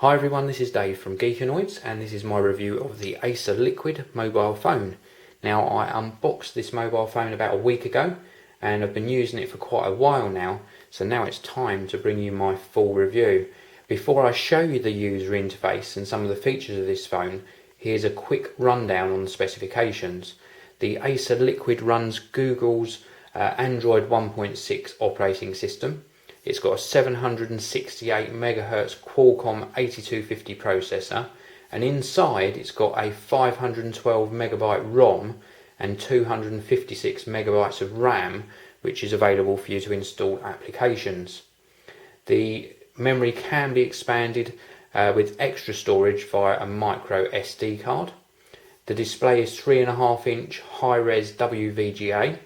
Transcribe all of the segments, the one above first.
Hi everyone, this is Dave from Geekanoids and this is my review of the Acer Liquid mobile phone. Now I unboxed this mobile phone about a week ago and I've been using it for quite a while now, so now it's time to bring you my full review. Before I show you the user interface and some of the features of this phone, here's a quick rundown on the specifications. The Acer Liquid runs Google's Android 1.6 operating system. It's got a 768 MHz Qualcomm 8250 processor, and inside it's got a 512 MB ROM and 256 MB of RAM, which is available for you to install applications. The memory can be expanded with extra storage via a micro SD card. The display is 3.5-inch high-res WVGA,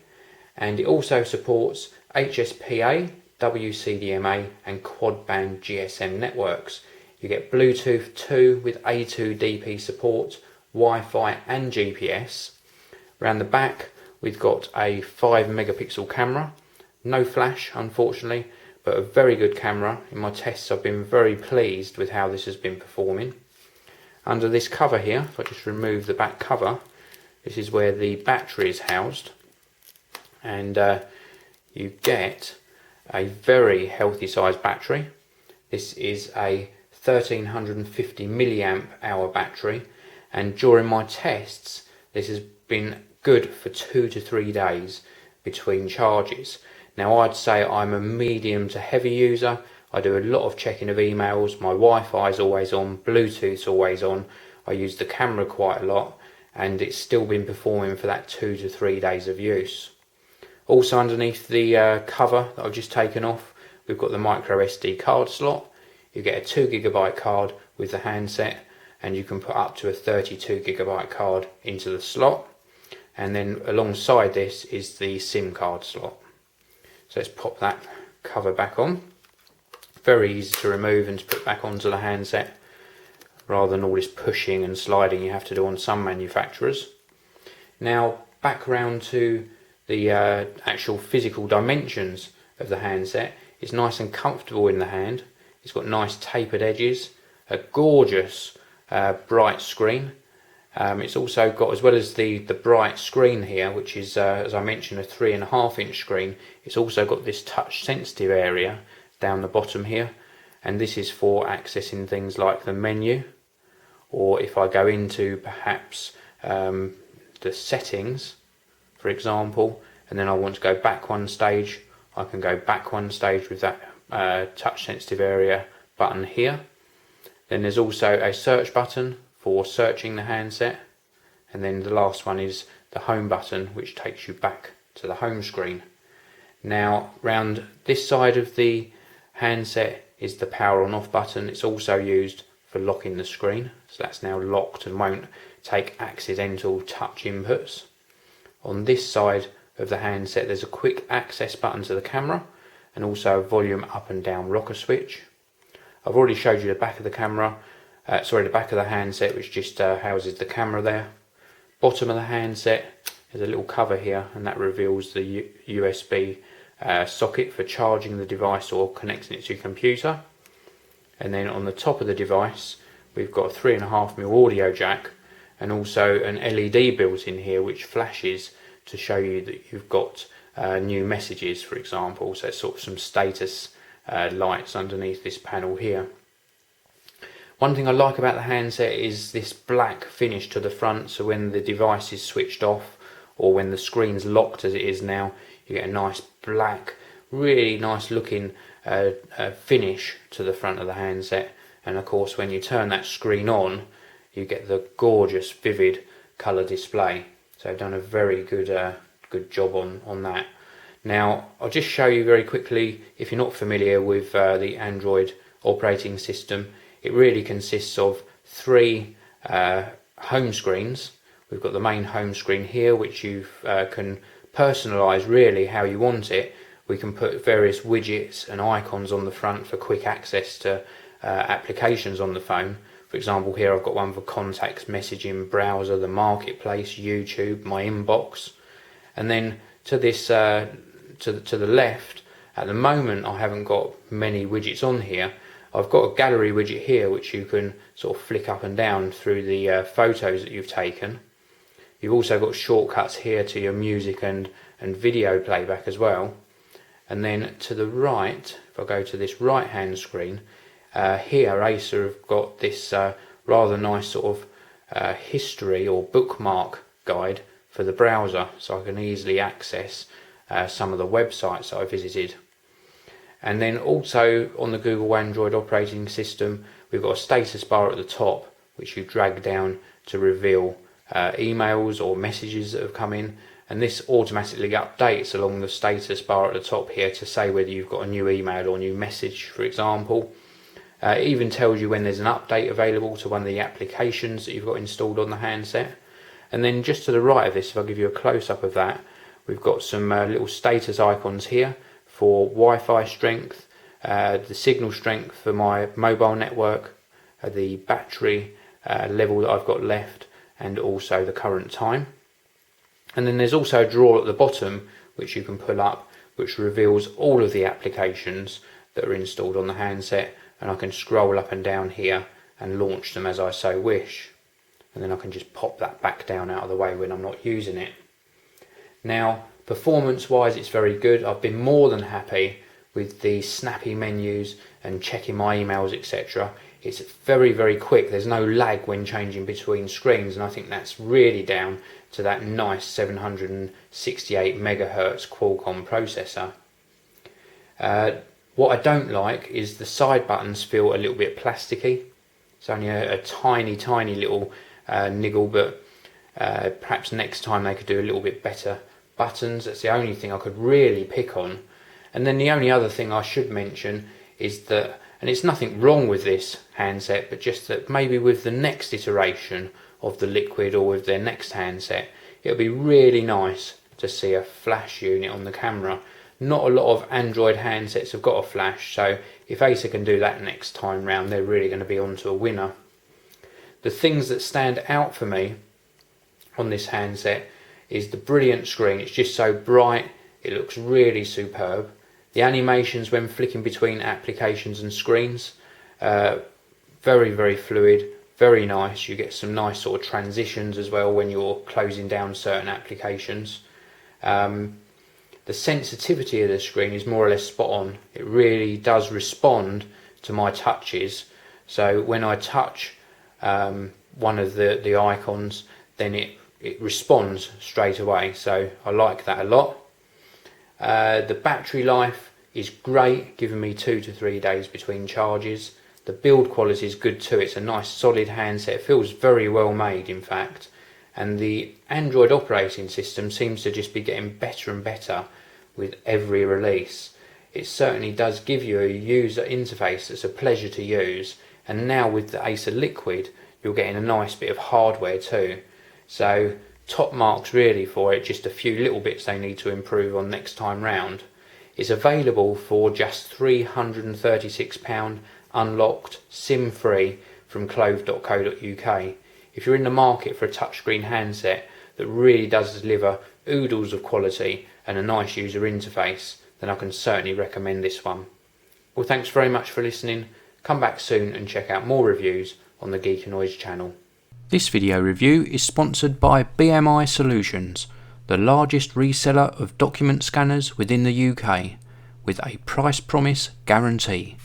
and it also supports HSPA, WCDMA and quad-band GSM networks. You get Bluetooth 2 with A2DP support, Wi-Fi and GPS. Around the back we've got a 5 megapixel camera, no flash unfortunately, but a very good camera. In my tests I've been very pleased with how this has been performing. Under this cover here, if I just remove the back cover, this is where the battery is housed, and you get a very healthy size battery. This is a 1350 milliamp hour battery, and during my tests this has been good for 2 to 3 days between charges. Now I'd say I'm a medium to heavy user. I do a lot of checking of emails, my Wi-Fi is always on, Bluetooth's always on, I use the camera quite a lot, and it's still been performing for that 2 to 3 days of use. Also underneath the cover that I've just taken off, we've got the micro SD card slot. You get a 2GB card with the handset, and you can put up to a 32GB card into the slot. And then alongside this is the SIM card slot. So let's pop that cover back on. Very easy to remove and to put back onto the handset, rather than all this pushing and sliding you have to do on some manufacturers. Now back around to the actual physical dimensions of the handset. It's nice and comfortable in the hand. It's got nice tapered edges, a gorgeous bright screen. It's also got, as well as the bright screen here, which is as I mentioned a 3.5-inch screen, it's also got this touch sensitive area down the bottom here, and this is for accessing things like the menu, or if I go into perhaps the settings for example, and then I want to go back one stage, I can go back one stage with that touch sensitive area button here. Then there's also a search button for searching the handset, and then the last one is the home button, which takes you back to the home screen. Now round this side of the handset is the power on off button. It's also used for locking the screen, so that's now locked and won't take accidental touch inputs. On this side of the handset there's a quick access button to the camera, and also a volume up and down rocker switch. I've already showed you the back of the camera, the back of the handset, which just houses the camera there. Bottom of the handset is a little cover here, and that reveals the USB socket for charging the device or connecting it to your computer. And then on the top of the device we've got a 3.5mm audio jack, and also an LED built in here which flashes to show you that you've got new messages, for example. So it's sort of some status lights underneath this panel here. One thing I like about the handset is this black finish to the front, so when the device is switched off or when the screen's locked as it is now, you get a nice black, really nice looking finish to the front of the handset. And of course when you turn that screen on, you get the gorgeous vivid colour display. So I've done a very good job on that. Now I'll just show you very quickly, if you're not familiar with the Android operating system, it really consists of 3 home screens. We've got the main home screen here, which you can personalise really how you want it. We can put various widgets and icons on the front for quick access to applications on the phone. For example, here I've got one for contacts, messaging, browser, the marketplace, YouTube, my inbox. And then to this to the left, at the moment I haven't got many widgets on here. I've got a gallery widget here which you can sort of flick up and down through the photos that you've taken. You've also got shortcuts here to your music and video playback as well. And then to the right, if I go to this right hand screen, here Acer have got this rather nice sort of history or bookmark guide for the browser, so I can easily access some of the websites that I visited. And then also on the Google Android operating system, we've got a status bar at the top which you drag down to reveal emails or messages that have come in, and this automatically updates along the status bar at the top here to say whether you've got a new email or new message, for example. It even tells you when there's an update available to one of the applications that you've got installed on the handset. And then just to the right of this, if I give you a close-up of that, we've got some little status icons here for Wi-Fi strength, the signal strength for my mobile network, the battery level that I've got left, and also the current time. And then there's also a drawer at the bottom which you can pull up, which reveals all of the applications that are installed on the handset, and I can scroll up and down here and launch them as I so wish. And then I can just pop that back down out of the way when I'm not using it. Now, performance wise, it's very good. I've been more than happy with the snappy menus and checking my emails, etc. It's very quick. There's no lag when changing between screens, and I think that's really down to that nice 768 megahertz Qualcomm processor. What I don't like is the side buttons feel a little bit plasticky. It's only a tiny little niggle, but perhaps next time they could do a little bit better buttons. That's the only thing I could really pick on. And then the only other thing I should mention is that, and it's nothing wrong with this handset, but just that maybe with the next iteration of the Liquid or with their next handset, it'll be really nice to see a flash unit on the camera. Not a lot of Android handsets have got a flash, so if Acer can do that next time round, they're really going to be onto a winner. The things that stand out for me on this handset is the brilliant screen. It's just so bright, it looks really superb. The animations when flicking between applications and screens, very fluid, very nice. You get some nice sort of transitions as well when you're closing down certain applications. The sensitivity of the screen is more or less spot on. It really does respond to my touches. So when I touch one of the icons, then it responds straight away. So I like that a lot. The battery life is great, giving me 2 to 3 days between charges. The build quality is good too. It's a nice solid handset. It feels very well made, in fact. And the Android operating system seems to just be getting better and better with every release. It certainly does give you a user interface that's a pleasure to use, and now with the Acer Liquid you're getting a nice bit of hardware too. So top marks really for it, just a few little bits they need to improve on next time round. It's available for just £336 unlocked, SIM free from clove.co.uk. If you're in the market for a touchscreen handset that really does deliver oodles of quality and a nice user interface, then I can certainly recommend this one. Well, thanks very much for listening. Come back soon and check out more reviews on the Geekanoids channel. This video review is sponsored by BMI Solutions, the largest reseller of document scanners within the UK, with a price promise guarantee.